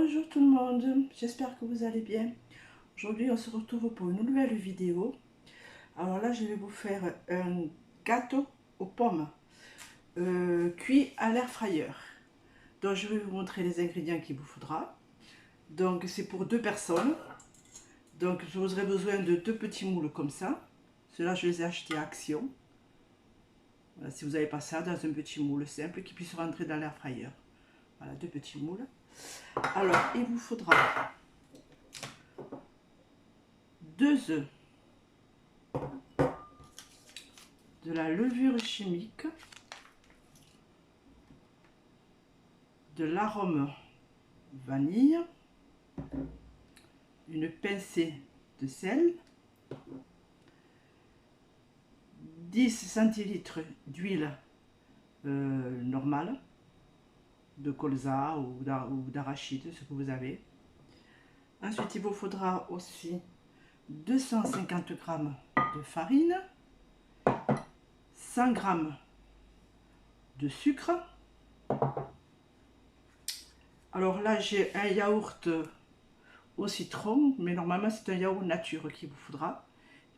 Bonjour tout le monde, j'espère que vous allez bien. Aujourd'hui on se retrouve pour une nouvelle vidéo. Alors là je vais vous faire un gâteau aux pommes cuit à l'air fryer. Donc je vais vous montrer les ingrédients qu'il vous faudra. Donc c'est pour 2 personnes. Donc vous aurez besoin de 2 petits moules comme ça. Ceux-là je les ai achetés à Action. Voilà, si vous n'avez pas ça, dans un petit moule simple qui puisse rentrer dans l'air fryer. Voilà, 2 petits moules. Alors, il vous faudra 2 œufs, de la levure chimique, de l'arôme vanille, une pincée de sel, 10 centilitres d'huile normale, de colza ou d'arachide, ce que vous avez. Ensuite, il vous faudra aussi 250 g de farine, 100 g de sucre. Alors là, j'ai un yaourt au citron, mais normalement c'est un yaourt nature qu'il vous faudra.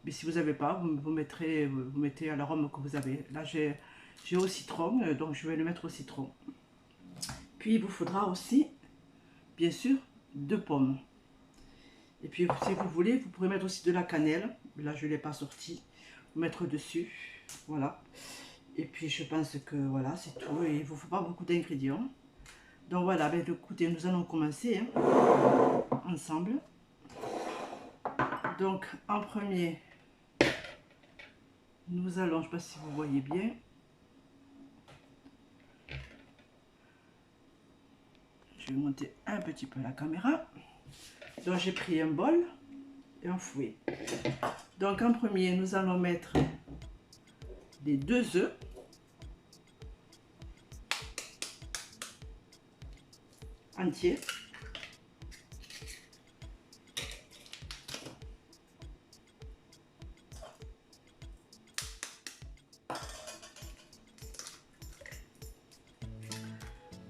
Mais si vous n'avez pas, vous mettez à l'arôme que vous avez. Là, j'ai au citron, donc je vais le mettre au citron. Puis il vous faudra aussi, bien sûr, 2 pommes. Et puis si vous voulez, vous pourrez mettre aussi de la cannelle. Là, je ne l'ai pas sorti. Vous mettre dessus, voilà. Et puis je pense que voilà, c'est tout. Et il ne vous faut pas beaucoup d'ingrédients. Donc voilà, ben, écoutez, nous allons commencer ensemble. Donc en premier, nous allons, je ne sais pas si vous voyez bien, je vais monter un petit peu la caméra. Donc j'ai pris un bol et un fouet. Donc en premier, nous allons mettre les 2 œufs. Entiers.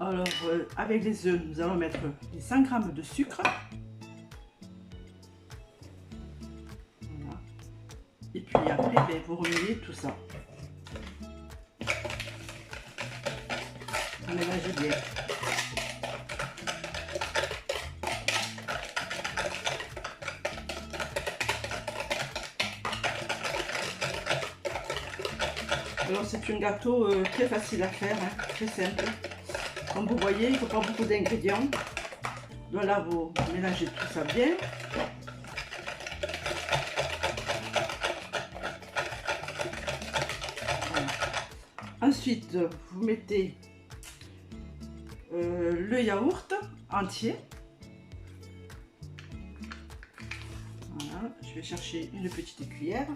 Alors, avec les œufs, nous allons mettre les 100 g de sucre. Voilà. Et puis après, ben, vous remuez tout ça. Vous mélangez bien. Alors, c'est un gâteau très facile à faire, hein, très simple. Comme vous voyez, il ne faut pas beaucoup d'ingrédients. Donc là, vous mélangez tout ça bien. Voilà. Ensuite, vous mettez le yaourt entier. Voilà, je vais chercher une petite cuillère.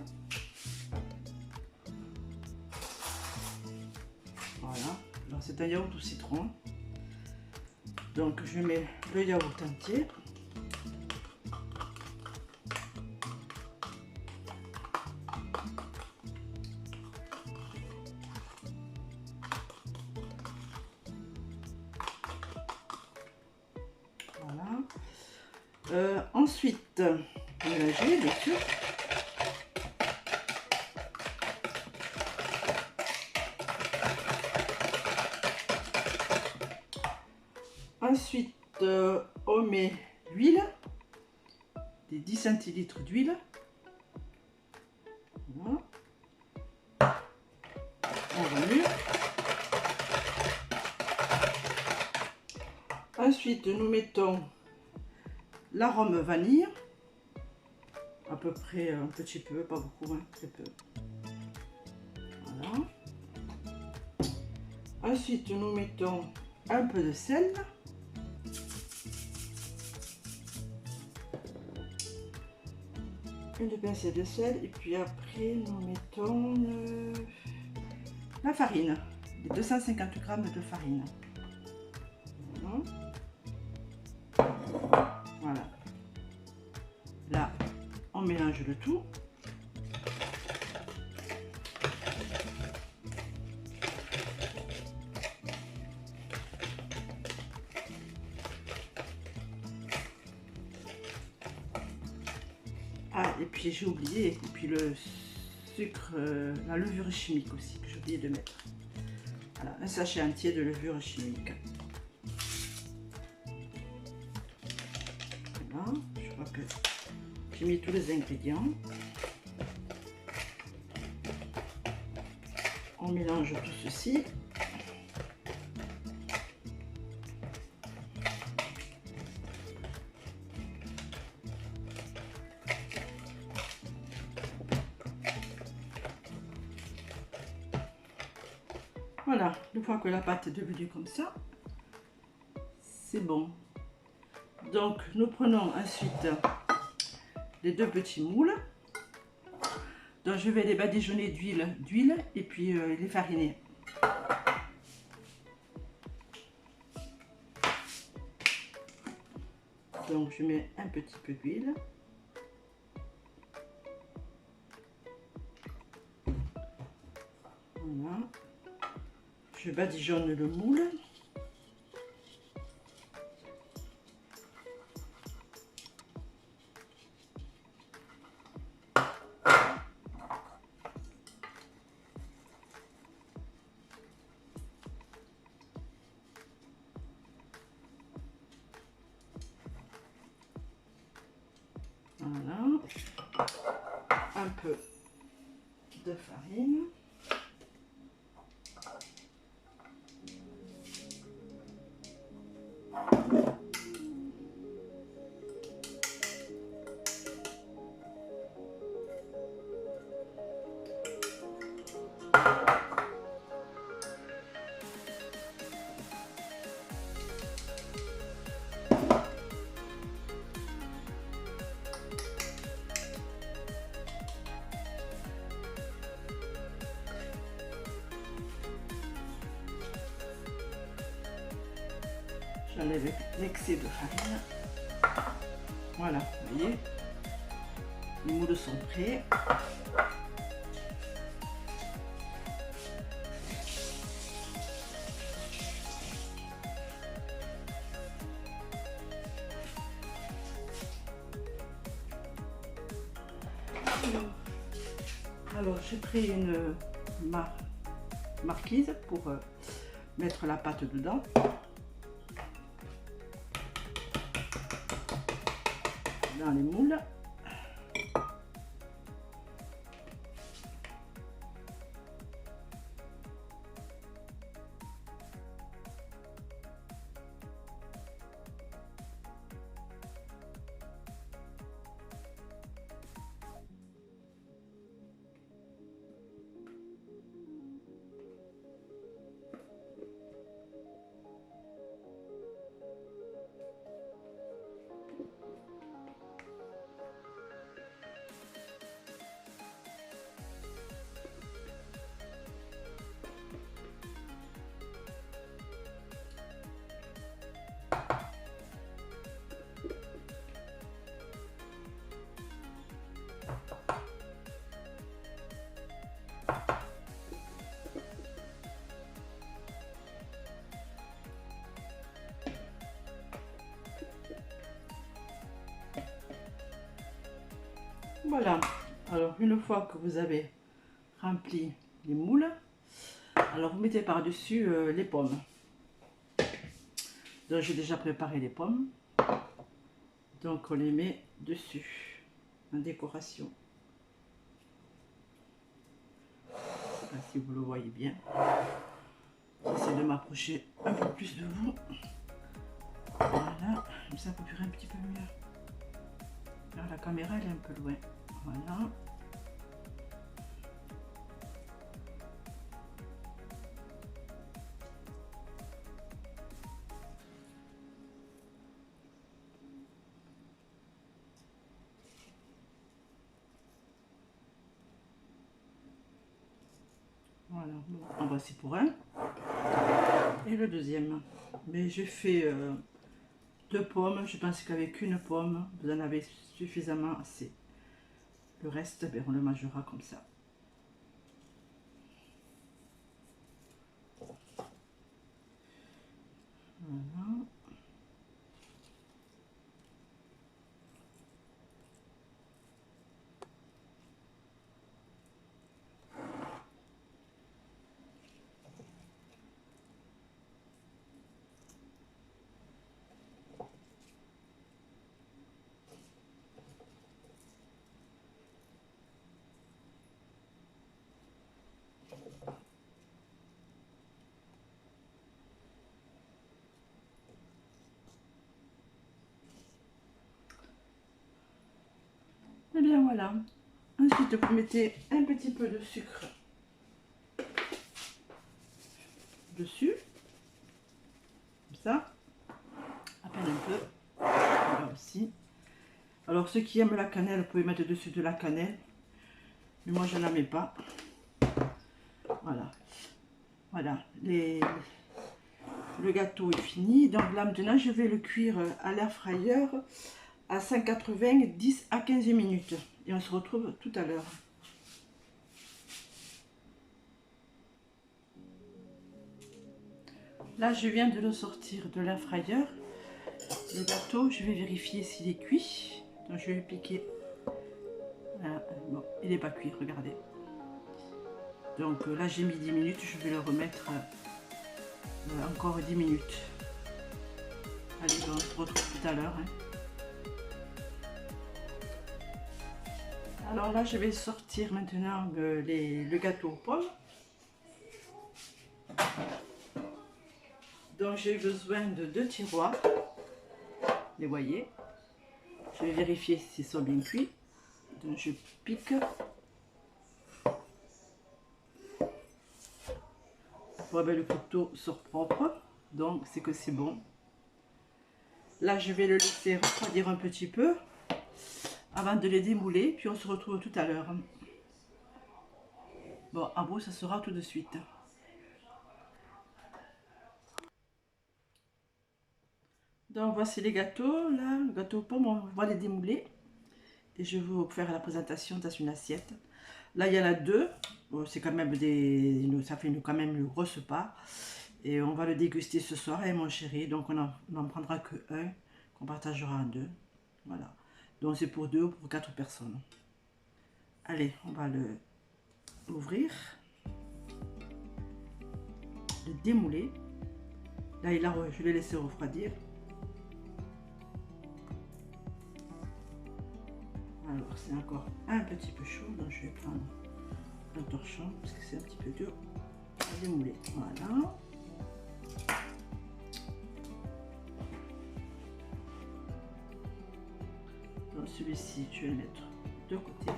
Voilà, alors c'est un yaourt au citron. Donc je mets le yaourt entier. Voilà. Ensuite, mélanger bien sûr. Ensuite, on met l'huile, des 10 centilitres d'huile. Voilà. On remue. Ensuite, nous mettons l'arôme vanille, à peu près un petit peu, pas beaucoup, hein, très peu. Voilà. Ensuite, nous mettons un peu de sel. Une pincée de sel et puis après nous mettons la farine, les 250 g de farine. Voilà. Là, on mélange le tout. Ah, et puis j'ai oublié, et puis le sucre, la levure chimique aussi, que j'ai oublié de mettre. Voilà, un sachet entier de levure chimique. Voilà, je crois que j'ai mis tous les ingrédients. On mélange tout ceci. Voilà, une fois que la pâte est devenue comme ça, c'est bon. Donc, nous prenons ensuite les deux petits moules. Donc, je vais les badigeonner d'huile et puis les fariner. Donc, je mets un petit peu d'huile. Voilà. Je badigeonne le moule. Voilà. Un peu de farine. J'enlève l'excès de farine. Voilà, vous voyez, les moules sont prêts. Alors, j'ai pris une marquise pour mettre la pâte dedans. Dans les moules. Voilà, alors une fois que vous avez rempli les moules, alors vous mettez par-dessus les pommes. Donc j'ai déjà préparé les pommes, donc on les met dessus en décoration. Là, si vous le voyez bien, j'essaie de m'approcher un peu plus de vous. Voilà, comme ça peut faire un petit peu mieux. Alors, la caméra elle est un peu loin. Voilà. Voilà, bon, en voici pour un. Et le deuxième. Mais j'ai fait deux pommes. Je pense qu'avec une pomme, vous en avez suffisamment assez. Le reste, ben, on le mangera comme ça. Voilà. bien voilà. Ensuite, vous mettez un petit peu de sucre dessus, comme ça, à peine un peu. Là aussi. Alors ceux qui aiment la cannelle, vous pouvez mettre dessus de la cannelle, mais moi je n'en mets pas. Voilà, voilà, le gâteau est fini. Donc là maintenant je vais le cuire à l'air fryer à 180, 10 à 15 minutes. Et on se retrouve tout à l'heure. Là je viens de le sortir de l'air fryer. Le gâteau, je vais vérifier s'il est cuit. Donc je vais piquer. Voilà. Bon, il n'est pas cuit, regardez. Donc là j'ai mis 10 minutes, je vais le remettre encore 10 minutes. Allez, on se retrouve tout à l'heure. Hein. Alors là je vais sortir maintenant le gâteau aux pommes. Donc j'ai besoin de 2 tiroirs. Les voyez. Je vais vérifier s'ils sont bien cuits. Donc je pique. Ouais, ben, le couteau sort propre, donc c'est que c'est bon. Là je vais le laisser refroidir un petit peu avant de les démouler, puis on se retrouve tout à l'heure. Bon, à vous ça sera tout de suite. Donc voici les gâteaux, là, le gâteau aux pommes, on va les démouler. Et je vais vous faire la présentation dans une assiette. Là il y en a 2, bon, c'est quand même ça fait quand même une grosse part. Et on va le déguster ce soir, hein, mon chéri. Donc on n'en prendra que un, qu'on partagera en 2. Voilà. Donc c'est pour 2 ou pour 4 personnes. Allez, on va l'ouvrir. Le démouler. Là, je vais laisser refroidir. Alors c'est encore un petit peu chaud, donc je vais prendre un torchon parce que c'est un petit peu dur à démouler. Voilà. Donc celui-ci, je vais le mettre de côté.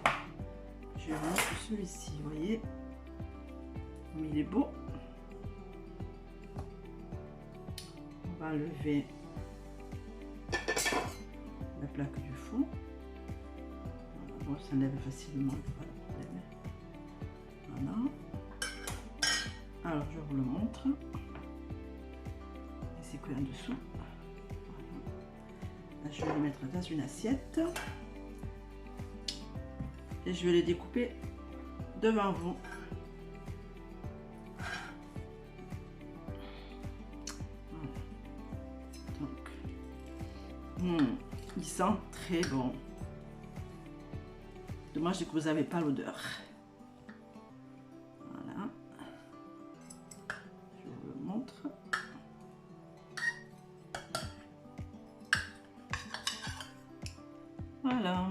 Je vais mettre celui-ci, vous voyez, comme il est beau. On va enlever la plaque du fond. Bon, ça enlève facilement, pas de problème. Voilà. Alors je vous le montre. Et c'est quoi en dessous. Voilà. Là, je vais le mettre dans une assiette. Et je vais les découper devant vous. Voilà. Donc, il sent très bon. Dommage que vous n'avez pas l'odeur. Voilà. Je vous le montre. Voilà.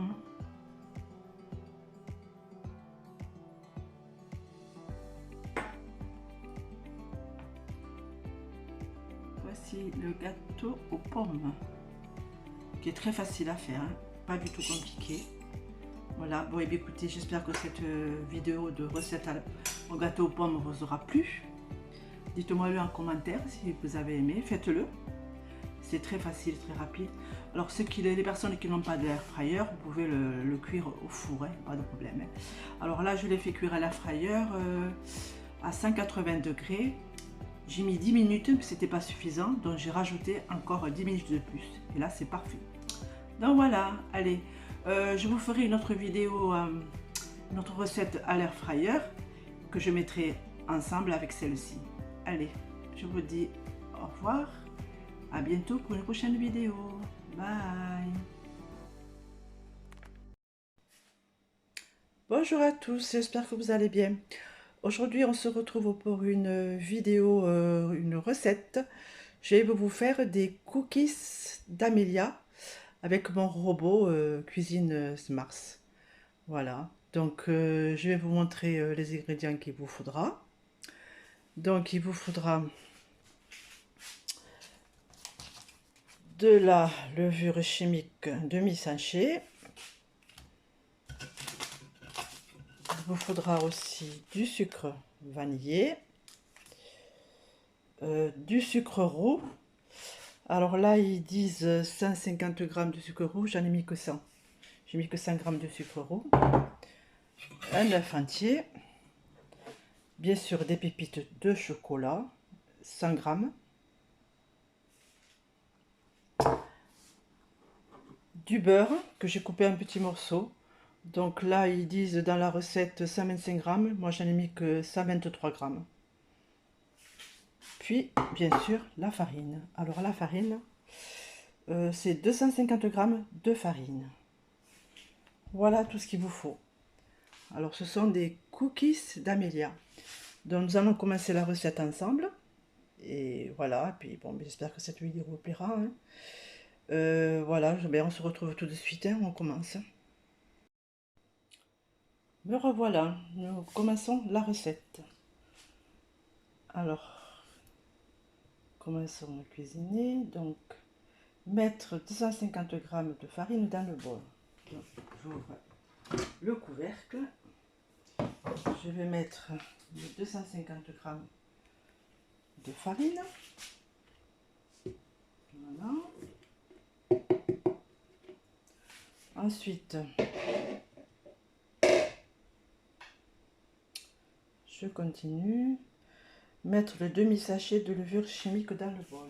Voici le gâteau aux pommes, qui est très facile à faire, hein. Pas du tout compliqué. Voilà, bon et bien écoutez, j'espère que cette vidéo de recette au gâteau aux pommes vous aura plu. Dites-moi le en commentaire si vous avez aimé, faites-le. C'est très facile, très rapide. Alors les personnes qui n'ont pas d'air fryer, vous pouvez le cuire au four, hein, pas de problème. Hein. Alors là, je l'ai fait cuire à l'air fryer à 180 degrés. J'ai mis 10 minutes, mais c'était pas suffisant, donc j'ai rajouté encore 10 minutes de plus. Et là, c'est parfait. Donc voilà, allez, je vous ferai une autre vidéo, une autre recette à l'air fryer que je mettrai ensemble avec celle-ci. Allez, je vous dis au revoir, à bientôt pour une prochaine vidéo. Bye. Bonjour à tous, j'espère que vous allez bien. Aujourd'hui, on se retrouve pour une vidéo, une recette. Je vais vous faire des cookies d'Amelia avec mon robot cuisine Smart. Voilà, donc je vais vous montrer les ingrédients qu'il vous faudra. Donc il vous faudra de la levure chimique demi-sachet, vous faudra aussi du sucre vanillé, du sucre roux. Alors là, ils disent 150 g de sucre roux, j'en ai mis que 100. J'ai mis que 100 g de sucre roux. Un œuf entier. Bien sûr, des pépites de chocolat, 100 g. Du beurre que j'ai coupé en petits morceaux. Donc là, ils disent dans la recette 125 g. Moi, j'en ai mis que 123 g. Puis, bien sûr, la farine. Alors la farine, c'est 250 g de farine. Voilà tout ce qu'il vous faut. Alors, ce sont des cookies d'Amélia. Donc, nous allons commencer la recette ensemble. Et voilà, puis bon, j'espère que cette vidéo vous plaira. Hein. Voilà, on se retrouve tout de suite, hein, on commence. Me revoilà, nous commençons la recette. Alors, commençons à cuisiner. Donc, mettre 250 g de farine dans le bol. J'ouvre le couvercle. Je vais mettre les 250 g de farine. Voilà. Ensuite, je continue. Mettre le demi-sachet de levure chimique dans le bol.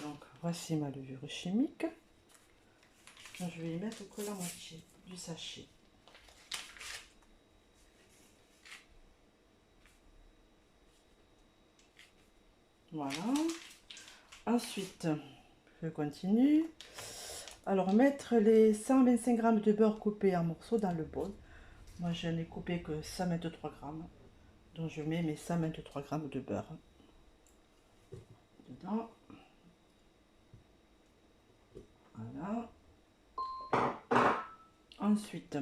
Donc, voici ma levure chimique. Je vais y mettre que la moitié du sachet. Voilà. Ensuite, je continue. Alors, mettre les 125 g de beurre coupé en morceaux dans le bol. Moi, je n'ai coupé que 123 g. Donc, je mets mes 123 g de beurre dedans. Voilà. Ensuite,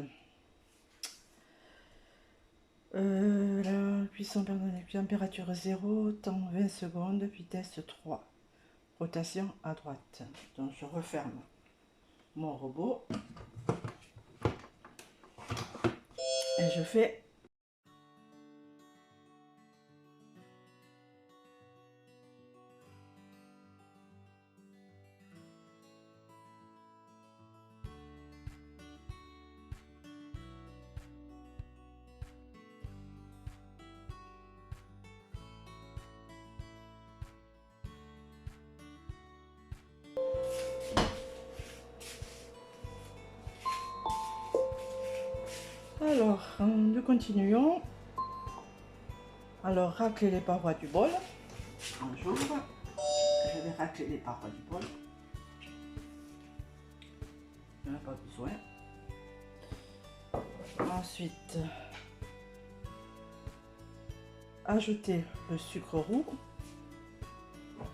la cuisson température 0, temps 20 secondes, vitesse 3. Rotation à droite. Donc, je referme mon robot. Et je fais alors, nous continuons. Alors, racler les parois du bol. J'ouvre. Je vais racler les parois du bol. Il n'y en a pas besoin. Ensuite, ajouter le sucre roux.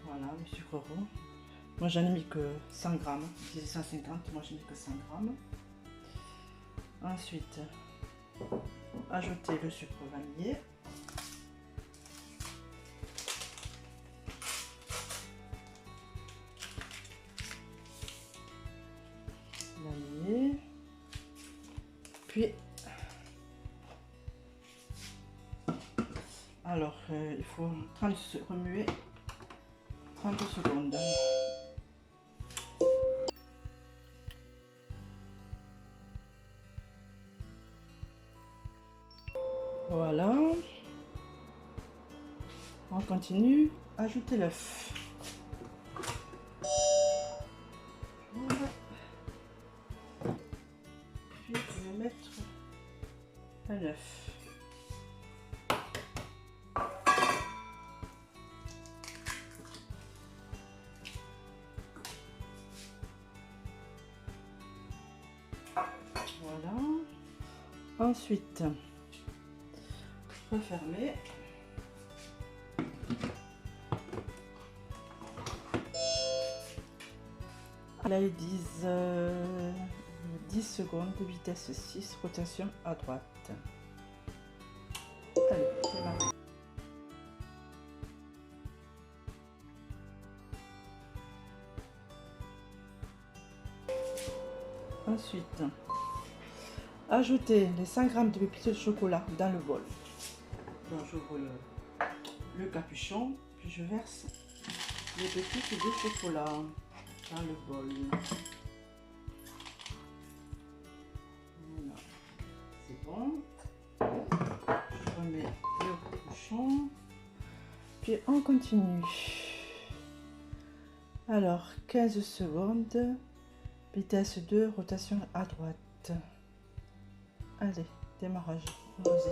Voilà, le sucre roux. Moi, j'en ai mis que 100 g. C'est 150, moi, j'ai mis que 100 g. Ensuite, ajouter le sucre vanillé. Puis, alors, il faut remuer 30 secondes. Voilà. On continue. Ajouter l'œuf. Puis, je vais mettre un œuf. Voilà. Ensuite, refermer. Là, ils disent 10 secondes, vitesse 6, rotation à droite. Allez, c'est parti. Ensuite, ajouter les 100 g de pépites de chocolat dans le bol. Donc j'ouvre le capuchon, puis je verse les pépites de chocolat dans le bol. Voilà, c'est bon. Je remets le capuchon, puis on continue. Alors 15 secondes, vitesse 2, rotation à droite. Allez, démarrage, allons-y.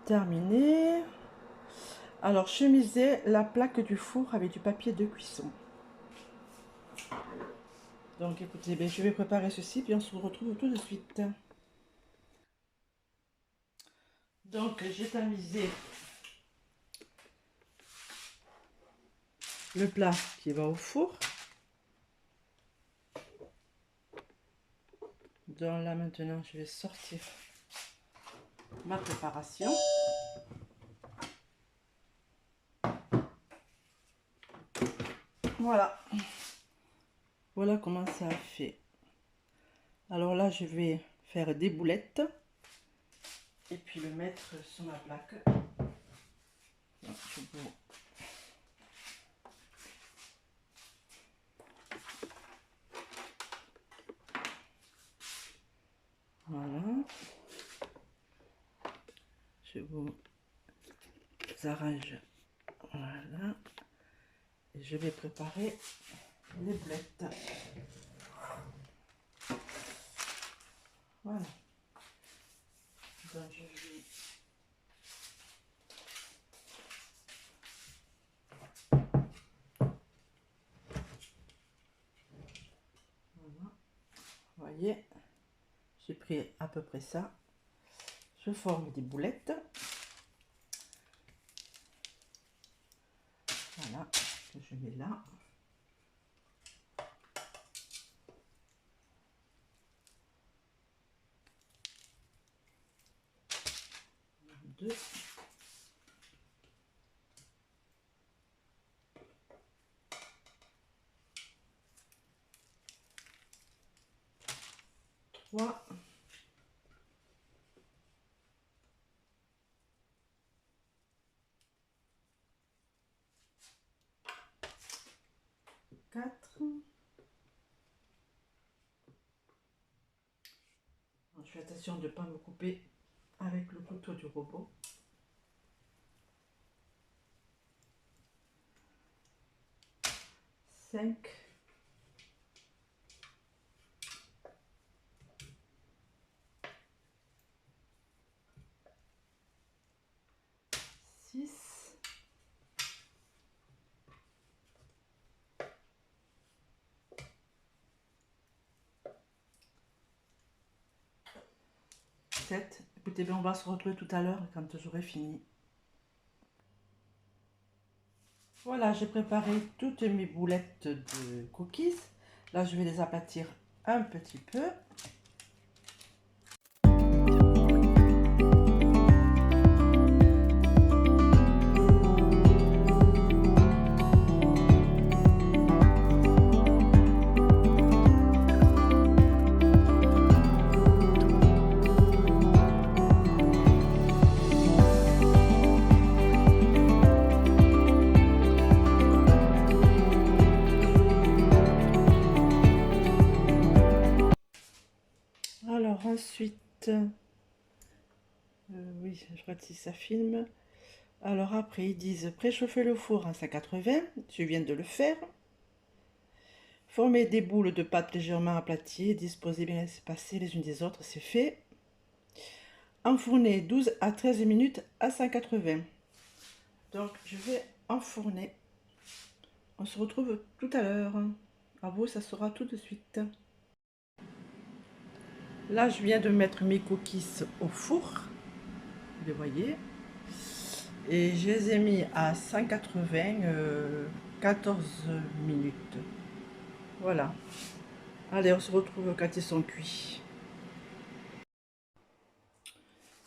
Terminé. Alors chemiser la plaque du four avec du papier de cuisson. Donc écoutez, je vais préparer ceci puis on se retrouve tout de suite. Donc j'ai tamisé le plat qui va au four. Donc là maintenant je vais sortir ma préparation. Voilà. Voilà comment ça a fait. Alors là je vais faire des boulettes et puis le mettre sur ma plaque. Donc, voilà. Je vous arrange. Voilà. Et je vais préparer les boulettes. Voilà. Donc je vais voilà. Vous voyez, j'ai pris à peu près ça. Je forme des boulettes. Voilà, que je mets là. Deux. Trois. 4. Je fais attention de ne pas me couper avec le couteau du robot. 5. 6. 7. Écoutez bien, on va se retrouver tout à l'heure quand j'aurai fini. Voilà, j'ai préparé toutes mes boulettes de cookies. Là, je vais les aplatir un petit peu. Alors ensuite, oui, je regarde si ça filme. Alors après, ils disent préchauffer le four à 180, je viens de le faire. Former des boules de pâte légèrement aplaties, disposer bien espacées les unes des autres, c'est fait. Enfourner 12 à 13 minutes à 180. Donc je vais enfourner. On se retrouve tout à l'heure. À vous, ça sera tout de suite. Là, je viens de mettre mes cookies au four. Vous les voyez. Et je les ai mis à 180, 14 minutes. Voilà. Allez, on se retrouve quand ils sont cuits.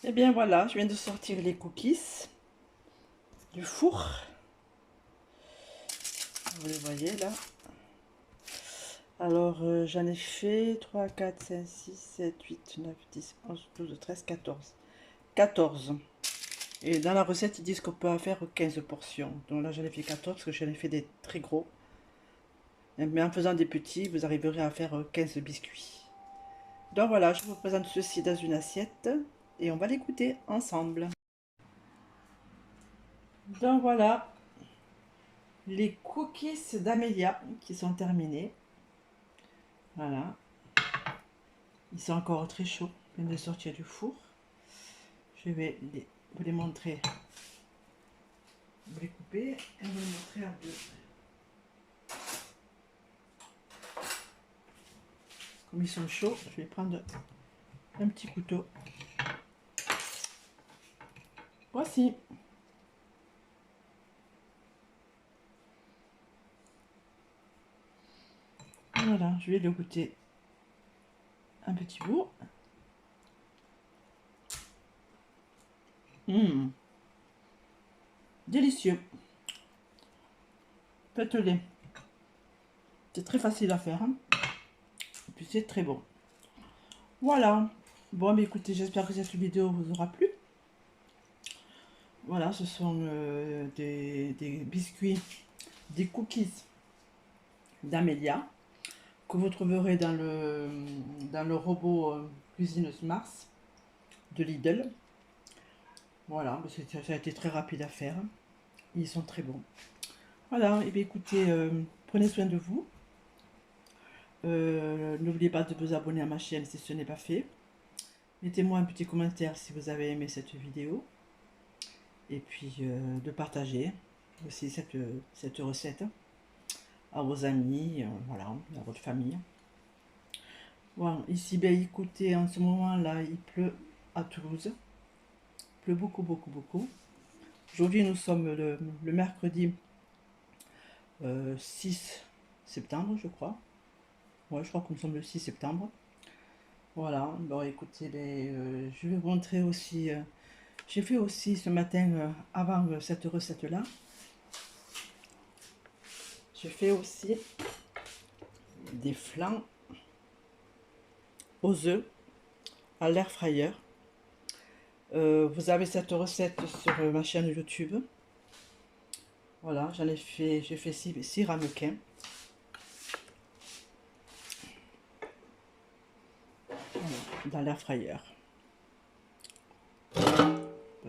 Et bien voilà, je viens de sortir les cookies du four. Vous les voyez là. Alors, j'en ai fait 3, 4, 5, 6, 7, 8, 9, 10, 11, 12, 13, 14. 14. Et dans la recette, ils disent qu'on peut en faire 15 portions. Donc là, j'en ai fait 14 parce que j'en ai fait des très gros. Mais en faisant des petits, vous arriverez à faire 15 biscuits. Donc voilà, je vous présente ceci dans une assiette et on va les goûter ensemble. Donc voilà, les cookies d'Amélia qui sont terminés. Voilà, ils sont encore très chauds, ils viennent de sortir du four. Je vais vous les montrer, vous les couper et vous les montrer un peu. Comme ils sont chauds, je vais prendre un petit couteau. Voici. Voilà, je vais le goûter un petit bout. Délicieux. Faites-les. C'est très facile à faire. Hein. Et puis c'est très bon. Voilà. Bon, mais écoutez, j'espère que cette vidéo vous aura plu. Voilà, ce sont des biscuits, des cookies d'Amélia que vous trouverez dans le robot Cuisine Mars de Lidl. Voilà, parce que ça a été très rapide à faire. Ils sont très bons. Voilà, et bien écoutez, prenez soin de vous. N'oubliez pas de vous abonner à ma chaîne si ce n'est pas fait. Mettez-moi un petit commentaire si vous avez aimé cette vidéo. Et puis de partager aussi cette recette à vos amis, voilà, à votre famille. Voilà, ici, ben, écoutez, en ce moment-là, il pleut à Toulouse. Il pleut beaucoup, beaucoup, beaucoup. Aujourd'hui, nous sommes le mercredi 6 septembre, je crois. Ouais, je crois que nous sommes le 6 septembre. Voilà, bon, écoutez, ben, je vais vous montrer aussi. J'ai fait aussi ce matin, avant cette recette-là, j'ai fait aussi des flancs aux œufs à l'air fryer. Vous avez cette recette sur ma chaîne YouTube. Voilà, j'ai fait 6 ramequins. Voilà, dans l'air fryer.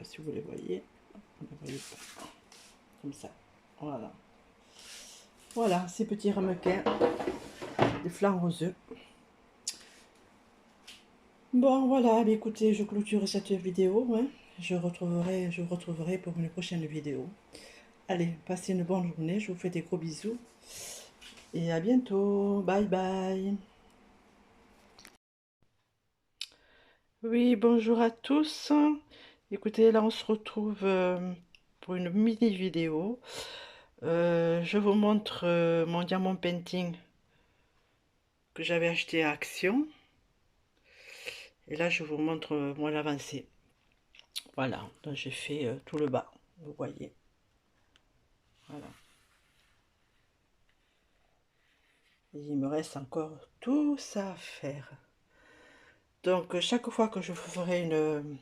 Si vous les voyez, vous ne les voyez pas. Comme ça. Voilà. Voilà, ces petits ramequins, des flancs aux œufs. Bon, voilà, écoutez, je clôture cette vidéo. Hein. Je vous retrouverai pour une prochaine vidéo. Allez, passez une bonne journée. Je vous fais des gros bisous. Et à bientôt. Bye bye. Oui, bonjour à tous. Écoutez, là, on se retrouve pour une mini vidéo. Je vous montre mon diamant painting que j'avais acheté à Action. Et là, je vous montre mon avancée. Voilà, donc j'ai fait tout le bas, vous voyez. Voilà. Et il me reste encore tout ça à faire. Donc, chaque fois que je vous ferai une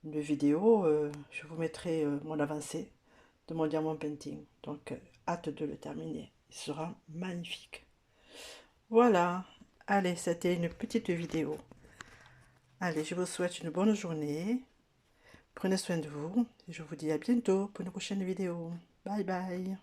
vidéo, je vous mettrai mon avancée de mon diamant painting. Donc, hâte de le terminer. Il sera magnifique. Voilà. Allez, c'était une petite vidéo. Allez, je vous souhaite une bonne journée. Prenez soin de vous. Et je vous dis à bientôt pour une prochaine vidéo. Bye bye.